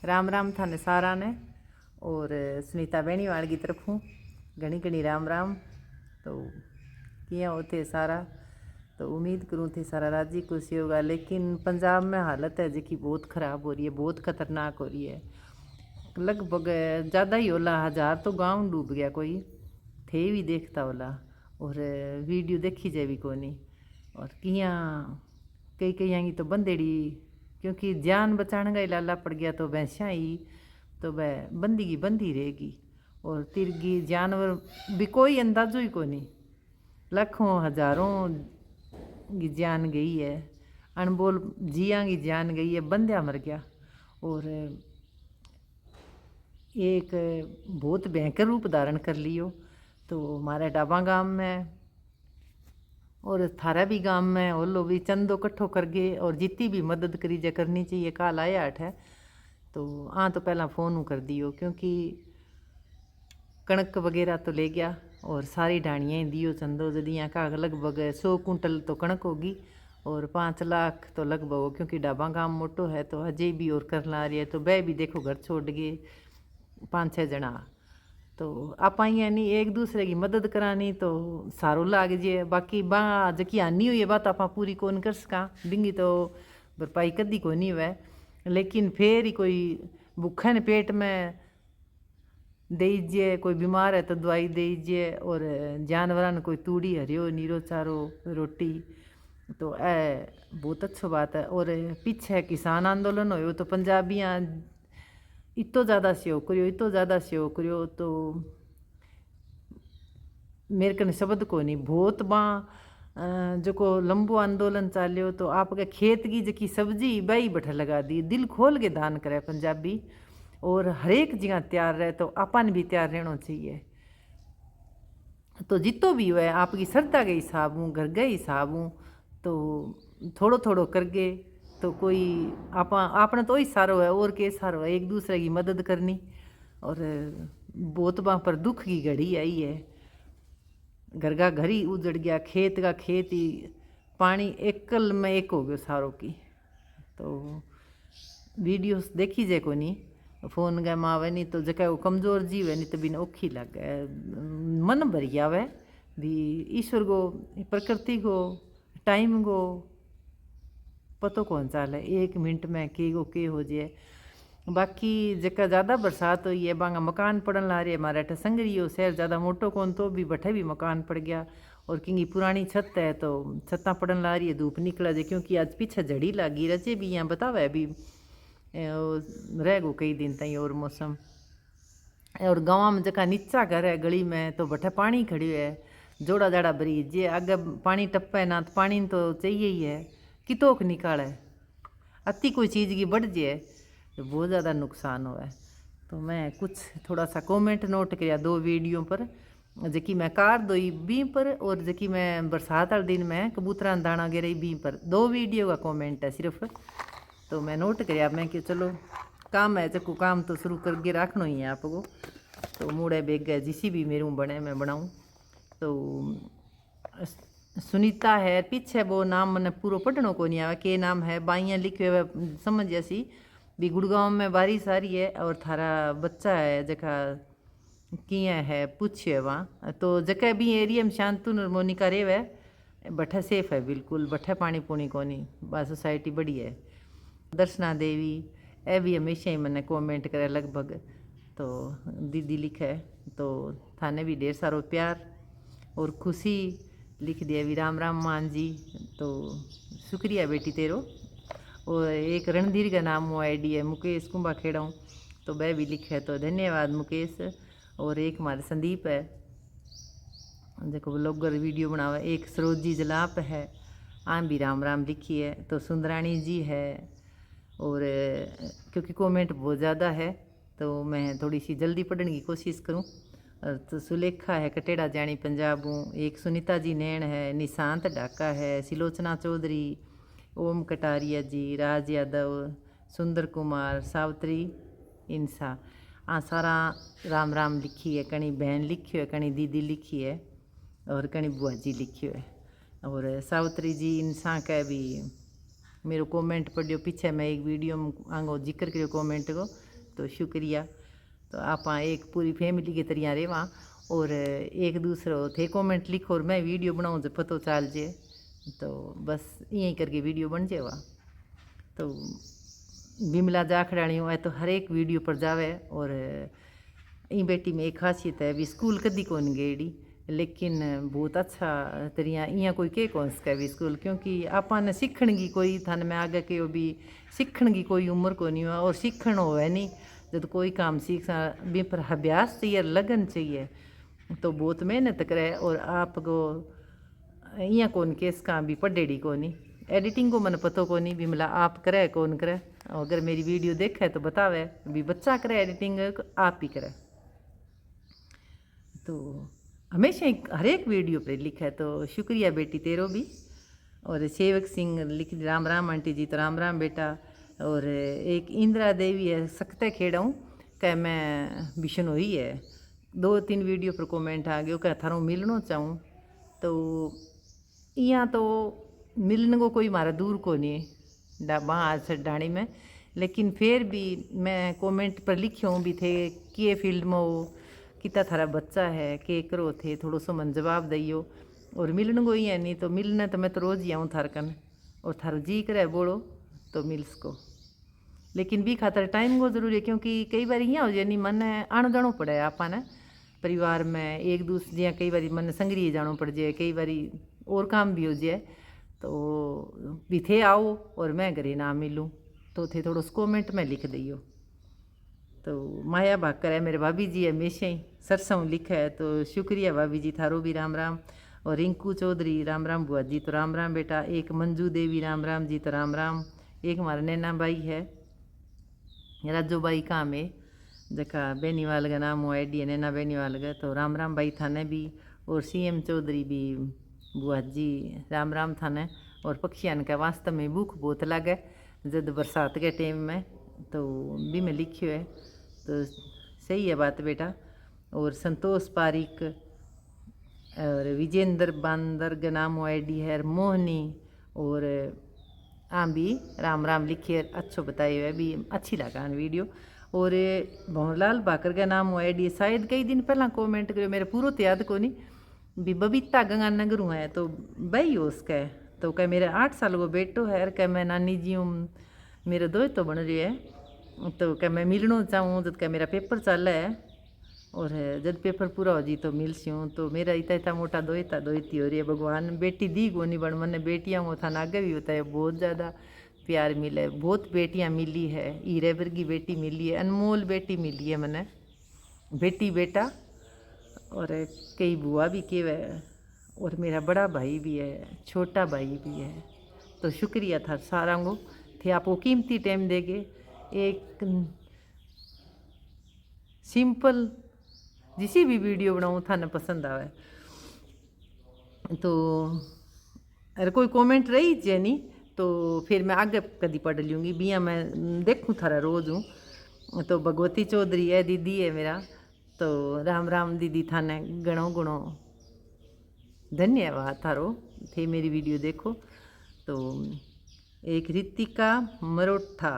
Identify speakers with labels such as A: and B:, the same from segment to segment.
A: राम राम थाने सारा ने और सुनीता बेनीवाल की तरफों घनी घनी राम राम। तो किया होते सारा, तो उम्मीद करूँ थे सारा राजी खुशी होगा। लेकिन पंजाब में हालत है जी बहुत ख़राब हो रही है, बहुत ख़तरनाक हो रही है। लगभग ज़्यादा ही होला, 1000 तो गांव डूब गया कोई थे भी देखता होला। और वीडियो देखी जाए भी को नहीं। और किया कई कई आएंगी तो बंदेड़ी, क्योंकि जान बचाने का ही लाला पड़ गया तो भैंसा ही तो वह बंदी की बंदी रहेगी। और तिरगी जानवर भी कोई अंदाजो ही को नहीं, लाखों हजारों की जान गई है, अनबोल जिया की जान गई है, बंदिया मर गया। और एक बहुत भयंकर रूप धारण कर लियो। तो हमारे डाबा गांव में और थारा भी गांव में और लो भी चंदो कट्ठो कर गए और जितनी भी मदद करी जा करनी चाहिए। काल आया अठ है तो तो पहला फ़ोन कर दियो, क्योंकि कणक वगैरह तो ले गया और सारी डाणियाँ दियो चंदो जदियाँ का लगभग 100 कुंटल तो कणक होगी और 5 लाख तो लगभग हो, क्योंकि डाबा गांव मोटो है तो अजय भी और कर ला रही है। तो वह भी देखो घर छोड़ गए 5-6 जना। तो आप यानी एक दूसरे की मदद करानी तो सारो लाग जे। बाकी बा जकी हानि हुई है बात आप पूरी कौन कर सका, बिंगी तो भरपाई कदी को नहीं हुआ। लेकिन फिर ही कोई भूखा ने पेट में दीजिए, कोई बीमार है तो दवाई दीजिए, और जानवर ने कोई तूड़ी हरियो नीरो चारो रोटी, तो बहुत अच्छी बात है। और पीछे किसान आंदोलन हो तो पंजाबियाँ इतो ज़्यादा सहयोग करियो, इतो ज़्यादा सहयोग करियो, तो मेरे कने शब्द को नहीं। बहुत जो को लंबो आंदोलन चाल्यो तो आपके खेत की जकी सब्जी बाई बैठा लगा दी, दिल खोल के दान करे पंजाबी। और हरेक जगह तैयार रहे तो अपन भी तैयार रहना चाहिए। तो जितो भी हुआ आपकी श्रद्धा के हिसाब हूँ, घर के हिसाब हूँ, तो थोड़ो थोड़ो करके तो कोई आपने तो ही सारो है और के सारो है, एक दूसरे की मदद करनी। और बहुत वहाँ पर दुख की घड़ी आई है, घर का घर ही उजड़ गया, खेत का खेत ही पानी एकल में एक हो गयो सारो की। तो वीडियोस देखी जाए को नहीं, फोन गए मावे नहीं तो जका वो कमजोर जीव है नहीं तो बिन औखी लग गए, मन भर गया वह भी। ईश्वर को प्रकृति को टाइम को पतो कौन चाल है, 1 मिनट में के हो जाए। बाकी जका ज़्यादा बरसात हुई है बांगा मकान पड़न ला रही है। हमारे अठ संगरियो शहर ज़्यादा मोटो कौन तो भी बठे भी मकान पड़ गया। और किंगी पुरानी छत है तो छत्ता पड़न ला रही है, धूप निकला जाए, क्योंकि आज पीछे झड़ी लगी रचे भी यहाँ बतावा अभी रह गो कई दिन तई और मौसम। और गाँव में जका नीचा घर है गली में तो बठे पानी खड़ियो है, जोड़ा जाड़ा ब्रिज जे आगे पानी टप्पे ना तो पानी तो चाहिए ही है, कितोक निकाले अति कोई चीज़ की बढ़ जाए तो बहुत ज़्यादा नुकसान हुआ है। तो मैं कुछ थोड़ा सा कमेंट नोट किया 2 वीडियो पर, जबकि मैं कार दोई बी पर और जबकि मैं बरसात वाले दिन में कबूतरा दाना गिरई बी पर 2 वीडियो का कमेंट है सिर्फ। तो मैं नोट किया, मैं कि चलो काम है चक्कू काम तो शुरू करके रखना ही है आपको। तो मुड़े बेग गए जिसी भी मेरे बने मैं बनाऊँ। तो सुनीता है पीछे वो नाम मैंने पूरा पढ़नो को नहीं आया के नाम है, बाइयाँ लिखे हुए समझ जैसी भी गुड़गांव में बारिश आ रही है और थारा बच्चा है जका किए है पूछे वहाँ। तो जका भी एरिया में शांतुन और मोनिका रेव है बठे सेफ है बिल्कुल, बठे पानी पुणी को नहीं, बस सोसाइटी बड़ी है। दर्शना देवी ए भी हमेशा ही मैंने कमेंट करे लगभग, तो दीदी लिखे तो थाने भी ढेर सारो प्यार और खुशी लिख दिया भी राम राम मान जी। तो शुक्रिया बेटी तेरो। और एक रणधीर का नाम वो आईडी है मुकेश कुंभा खेड़ा, तो वह भी लिखे तो धन्यवाद मुकेश। और एक हमारे संदीप है देखो ब्लॉगर वीडियो बनावा, एक सरोजी जलाप है आम भी राम राम लिखी है। तो सुंदरानी जी है, और क्योंकि कमेंट बहुत ज़्यादा है तो मैं थोड़ी सी जल्दी पढ़ने की कोशिश करूं। तो सुलेखा है कटेड़ा जानी पंजाब हूँ, एक सुनीता जी नैन है, निशांत ढाका है, सिलोचना चौधरी, ओम कटारिया जी, राज यादव, सुंदर कुमार, सावित्री इंसा सारा राम राम लिखी है। कणी बहन लिखी है, कणी दीदी लिखी है और कणी बुआ जी लिखी है। और सावित्री जी इंसा का भी मेरे कमेंट पढ़ियो, पीछे मैं एक वीडियो में आंगो जिक्र करियो कमेंट को। तो शुक्रिया। तो आप एक पूरी फैमिली की तरह रेवा और एक दूसरे थे कमेंट लिखो और मैं वीडियो बनाऊँ जो पतो चल जाए, तो बस यहीं करके वीडियो बन जावा। तो बिमला जाखड़ाणी है तो हर एक वीडियो पर जावे। और ई बेटी में एक खासियत है भी स्कूल कदी कौन गेड़ी, लेकिन बहुत अच्छा तरिया इं कोई के कौन सके भी स्कूल, क्योंकि आपने सीखण की कोई थाने मैं आगे कहो भी सीखण की कोई उम्र को नहीं हुआ और सीखण होवे नहीं जब कोई काम सीख भी पर अभ्यास चाहिए, लगन चाहिए, तो बहुत मेहनत करे। और आपको इं कौन केस का भी पढ़ेड़ी को नहीं, एडिटिंग को मन पतो को नहीं भी मतलब आप करे कौन करे। अगर मेरी वीडियो देखे तो बतावे भी बच्चा करे एडिटिंग आप ही करे। तो हमेशा हर एक वीडियो पर लिखा है, तो शुक्रिया बेटी तेरो भी। और सेवक सिंह लिख राम राम आंटी जी, तो राम राम बेटा। और एक इंदिरा देवी है सकते खेड़ाऊँ कह मैं बिशनोई है, 2-3 वीडियो पर कमेंट आ गयो कह थारों मिलना चाहूँ। तो यहाँ तो मिलने को कोई मारा दूर को नहीं डाबा आज डाणी में, लेकिन फिर भी मैं कमेंट पर लिखियों भी थे कि फील्ड में हो कितना थारा बच्चा है के करो थे, थोड़ो सो मन जवाब दियो। और मिलने को ही है नहीं तो मिलना तो मैं तो रोज़ ही आऊँ थार कन, और थारो जी करे बोलो तो मिल सको, लेकिन भी खातर टाइम को जरूरी है, क्योंकि कई बार यहाँ हो जाए नहीं मन आण जानो पड़े आपने परिवार में एक दूसरे जिया, कई बार मन संगरी जानो पड़ जाए, कई बार और काम भी हो जाए, तो भी थे आओ और मैं घरे ना मिलूँ तो थे थोड़ो कमेंट में लिख दियो। तो माया भाकर है मेरे भाभी जी हमेशा ही सरसों लिखा है, तो शुक्रिया भाभी जी थारो भी राम राम। और रिंकू चौधरी राम राम बुआ जी, तो राम राम बेटा। एक मंजू देवी राम राम जी, तो राम राम। एक हमारा नैना भाई है राजू भाई काम है जका बेनीवाल का नाम हो आईडी है नैना बेनीवाल का, तो राम राम भाई थाने भी। और CM चौधरी भी बुआ जी राम राम थाने। और पक्षियान का वास्तव में भूख बहुत लगे जब बरसात के टाइम में, तो भी मैं लिखियो है, तो सही है बात बेटा। और संतोष पारिक और विजेंद्र बांदर का नाम आईडी है मोहनी। और आम भी राम राम लिखिए अच्छो बताए हुए भी अच्छी लगा वीडियो। और भंवरलाल भाकर का नाम आईडी शायद कई दिन पहला कमेंट करो, मेरे पूरा तो याद को नहीं भी बबीता गंगानगर हूँ है, तो भाई हो उसका है, तो कह मेरे 8 साल को बेटो है, कह मैं नानी जी हूँ मेरे दो तो बन रही है, तो कह मैं मिलना चाहूँ जब कह मेरा पेपर चल है, और जब पेपर पूरा हो जी तो मिलसी हूँ। तो मेरा इतना इतना मोटा दोती हो रही है, भगवान बेटी दी को नहीं बन मैंने बेटियाँ को था आगे भी होता है बहुत ज़्यादा प्यार मिला है, बहुत बेटियाँ मिली है, हीरे वर्गी बेटी मिली है, अनमोल बेटी मिली है मैंने बेटी बेटा। और कई बुआ भी के है, और मेरा बड़ा भाई भी है, छोटा भाई भी है। तो शुक्रिया था सारा को थे आपको कीमती टाइम देगे। एक सिंपल जिसी भी वीडियो बनाऊँ थाने पसंद आवे, तो अगर कोई कमेंट रही जे नहीं तो फिर मैं आगे कदी पढ़ लूँगी, बिया मैं देखूँ थारा रोज़ हूँ। तो भगवती चौधरी है दीदी है मेरा, तो राम राम दीदी थाने गणो गुणो धन्यवाद थारो थे मेरी वीडियो देखो। तो एक रितिका मरोठा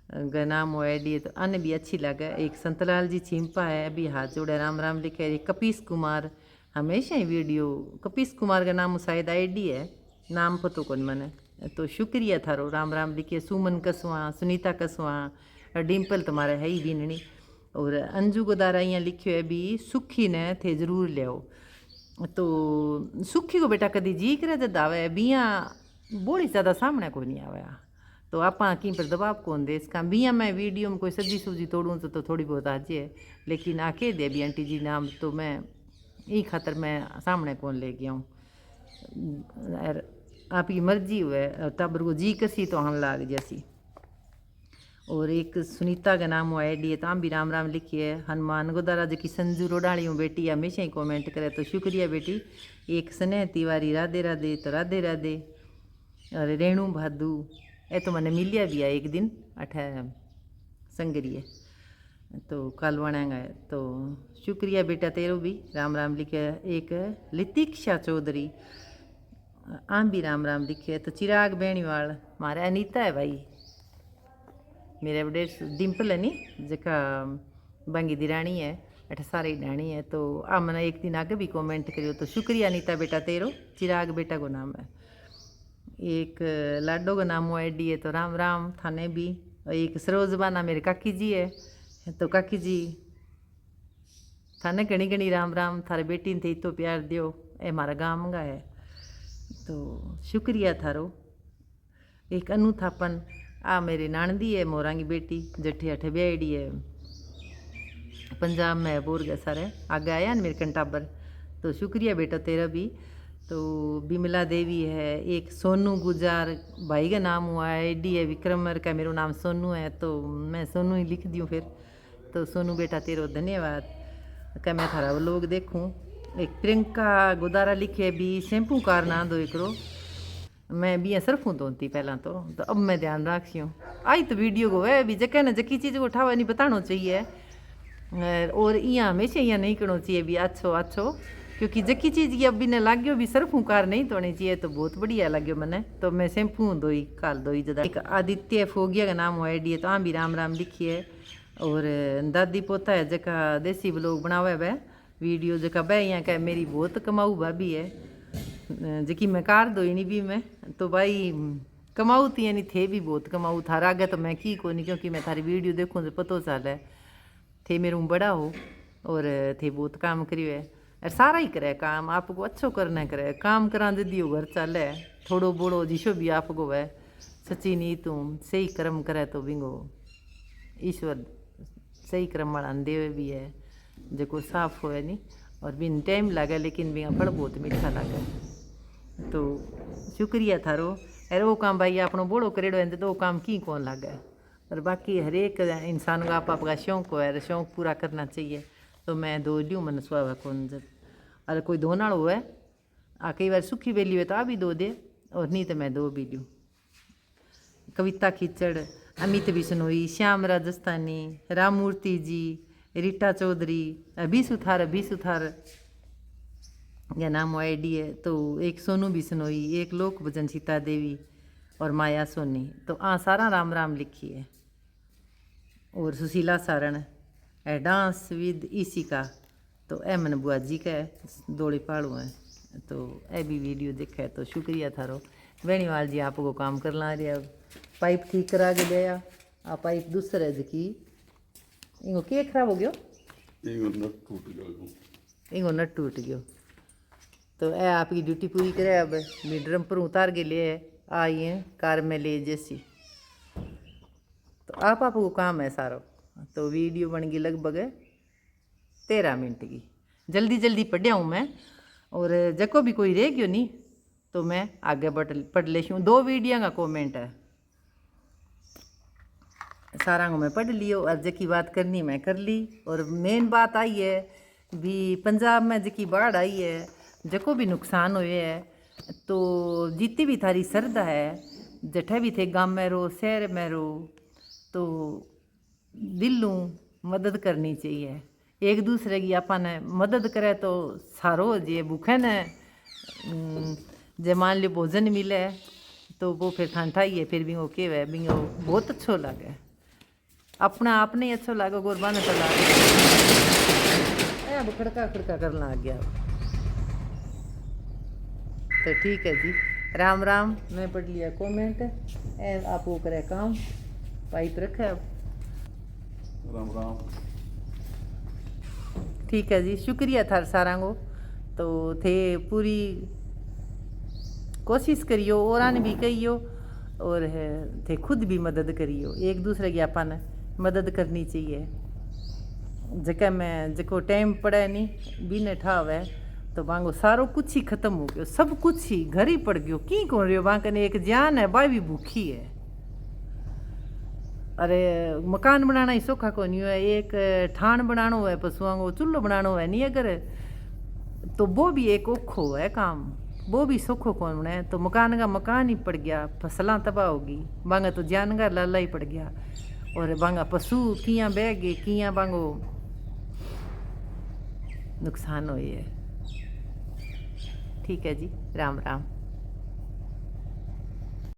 A: का नाम हो आईडी है, तो अन्य भी अच्छी लगे। एक संतलाल जी चिंपा है अभी हाथ जोड़े राम राम लिखे। एक कपीस कुमार हमेशा ही वीडियो, कपीस कुमार का नाम शायद आईडी है, नाम पतो कौन मने, तो शुक्रिया थारो राम राम लिखे। सुमन कसवा, सुनीता कसवा, डिम्पल तुम्हारे है ही बीननी। और अंजू गोदारा यहाँ लिखियो है भी सुखी ने थे जरूर लियाओ, तो सुखी को बेटा कदी जी करे जब आवे बिया बोली ज़्यादा सामने को नहीं आवे, तो आप की पर दबाव कौन दे इसका। बिया मैं वीडियो में कोई सब्जी सूजी तोड़ूँ तो थोड़ी बहुत आ जाए, लेकिन आके दे भी आंटी जी नाम तो मैं यही खातर मैं सामने कौन ले गया हूँ। आपकी मर्जी हुए तब को जी कसी तो हम लाग जैसी। और एक सुनीता का नाम हुआ आईडी है, तो हम भी राम राम लिखिए। हनुमान गोदारा जो कि संजू रोडाली हूँ बेटी हमेशा ही कमेंट करे, तो शुक्रिया बेटी। एक स्नेह तिवारी राधे राधे, तो राधे राधे। और रेणु भादू ए तो मैंने मिलिया भी है एक दिन अठे संगरिए, तो कालवाणा गए, तो शुक्रिया बेटा तेरो भी राम राम लिखे। एक लितिक्षा चौधरी आम भी राम राम लिखे। तो चिराग बेणीवाल मारे अनीता है भाई, मेरे बड़े डिम्पल है नी जका बांगी दिरानी है अठ सारी डाणी है। तो आ मैंने एक दिन आगे भी कमेंट करियो तो शुक्रिया अनीता बेटा तेरो। चिराग बेटा को नाम है। एक लाडो का नाम हुआ एडी है तो राम राम थाने भी। एक सरोजबाना मेरे काकी जी है तो काकी जी थाने घनी घनी राम राम। थारे बेटी ने थे तो प्यार दियो ए मारा गांव का है तो शुक्रिया थारो। एक अनु थापन आ मेरी नानदी है मोरा की बेटी जठी अठ ब्याड़ी है पंजाब में बोर गए सारे आगे आया न मेरे कंटाबर तो शुक्रिया बेटा तेरा भी। तो बिमला देवी है। एक सोनू गुजार भाई का नाम हुआ है एडी है विक्रमर का मेरा नाम सोनू है तो मैं सोनू ही लिख दूँ फिर। तो सोनू बेटा तेरो धन्यवाद क्या मैं थारा लोग देखूँ। एक प्रियंका गुदारा लिखे भी शैम्पू कार ना दो एकरो मैं भी सरफूँ धोती पहला तो अब मैं ध्यान रखी हूँ। आई तो वीडियो को है भी जगह ना जकी चीज़ को उठावा नहीं बताना चाहिए और यहाँ हमेशा यहाँ नहीं करना चाहिए भी अच्छो अच्छो क्योंकि जकी चीज़ की अभी ने लाग्यो भी सरफू कार नहीं धोनी चाहिए तो बहुत बढ़िया लाग्यो मैंने तो मैं शैम्पू धोई काल धोई जदा। एक आदित्य फोगिया का नाम हुआ एडी है तो हाँ भी राम राम लिखी है। और दादी पोता है जका देसी ब्लॉग बनावे वह वीडियो जका बह यहाँ का मेरी बहुत कमाऊ भाभी है जकी मैं कार धोई नहीं भी मैं तो भाई कमाऊ थी यानी थे भी बहुत कमाऊ थारा आगे तो मैं की को नहीं क्योंकि मैं थारी वीडियो देखूँ तो पतो चल है थे मेरे बड़ा हो और थे बहुत काम करियो है और सारा ही करे काम आपको अच्छो करना करे काम करा दे दियो घर चले थोड़ो बोड़ो जिसो भी आपको है सच्ची नी तू सही कर्म करे तो बिंगो ईश्वर सही कर्म वाला देव भी है जो साफ होए नहीं और बिन टाइम लगे लेकिन बिना फल बहुत मीठा लगे तो शुक्रिया थारो। अरे वो काम भाई आपनो बोड़ो करेड़ो है तो वो काम की कौन लगे और बाकी हर एक इंसान का आपका शौक है शौक पूरा करना चाहिए तो मैं धो लूँ मन सुहा कौन जब अरे कोई धोना हो है आ कई बार सूखी वेली हुए तो आ भी धो दे और नहीं तो मैं धो भी लूँ। कविता खिचड़ अमित बिश्नोई श्याम राजस्थानी राममूर्ति जी रीटा चौधरी अभी सुथार या नाम आईडी है तो एक सोनू बिश्नोई एक लोक भजन सीता देवी और माया सोनी तो सारा राम राम लिखी है। और सुशीला सारण डांस विद ईशिका तो ए मन बुआ जी का दौड़ी पाड़ू है तो ए भी वीडियो देखा है तो शुक्रिया थारो। वेणीवाल जी आपको काम कर ला रहा पाइप ठीक करा के दिया आ पाइप दूसरे जकी इनको के खराब हो गयो इनको नट टूट गयो तो ए आपकी ड्यूटी पूरी करे अब ड्रम पर उतार के लिए आई है कार में ले जैसी तो आपको काम है सारो। तो वीडियो बन गई लगभग 13 मिनट की जल्दी जल्दी पढ़िया हूँ मैं और जको भी कोई रह गयो नहीं तो मैं आगे पढ़ ले हूँ। 2 वीडियो का कमेंट है सारा को मैं पढ़ लियो और जकी बात करनी मैं कर ली। और मेन बात आई है भी पंजाब में जकी बाढ़ आई है जको भी नुकसान हुए है तो जितनी भी थारी श्रद्धा है जठे भी थे गाँव में रो शहर में रो तो दिलों मदद करनी चाहिए एक दूसरे की अपन मदद करे तो सारो जे भूखे ने जे मान लो भोजन मिले तो वो फिर खानठाई है फिर भी वो के वे भी बहुत अच्छो लगे अपना आपने ही अच्छो लगे गुरबान तो लागे अब खड़का खड़का करना आ गया तो ठीक है जी राम राम। मैं पढ़ लिया कमेंट आप वो करे काम पाइप रखे अब
B: राम राम
A: ठीक है जी शुक्रिया थार सारा को तो थे पूरी कोशिश करियो और आने भी कहियो और थे खुद भी मदद करियो एक दूसरे की अपन मदद करनी चाहिए जगह में जको टाइम पड़े नहीं बिने ठाव है तो वांगो सारो कुछ ही खत्म हो गयो सब कुछ ही घर ही पड़ गयो की कौन रही वाकने एक जान है बाई भी भूखी है। अरे मकान बनाना ही सौखा को नहीं है एक ठाण बनाना है पशुओं को चूल्हो बनाना है नहीं अगर तो वो भी एक औखो है काम वो भी सौखो कौन है तो मकान का मकान ही पड़ गया फसलां तबाह होगी बांगा तो जान का लाला ही पड़ गया और बांगा पशु किया बह गए किया बांगो नुकसान हुए है। ठीक है जी राम राम।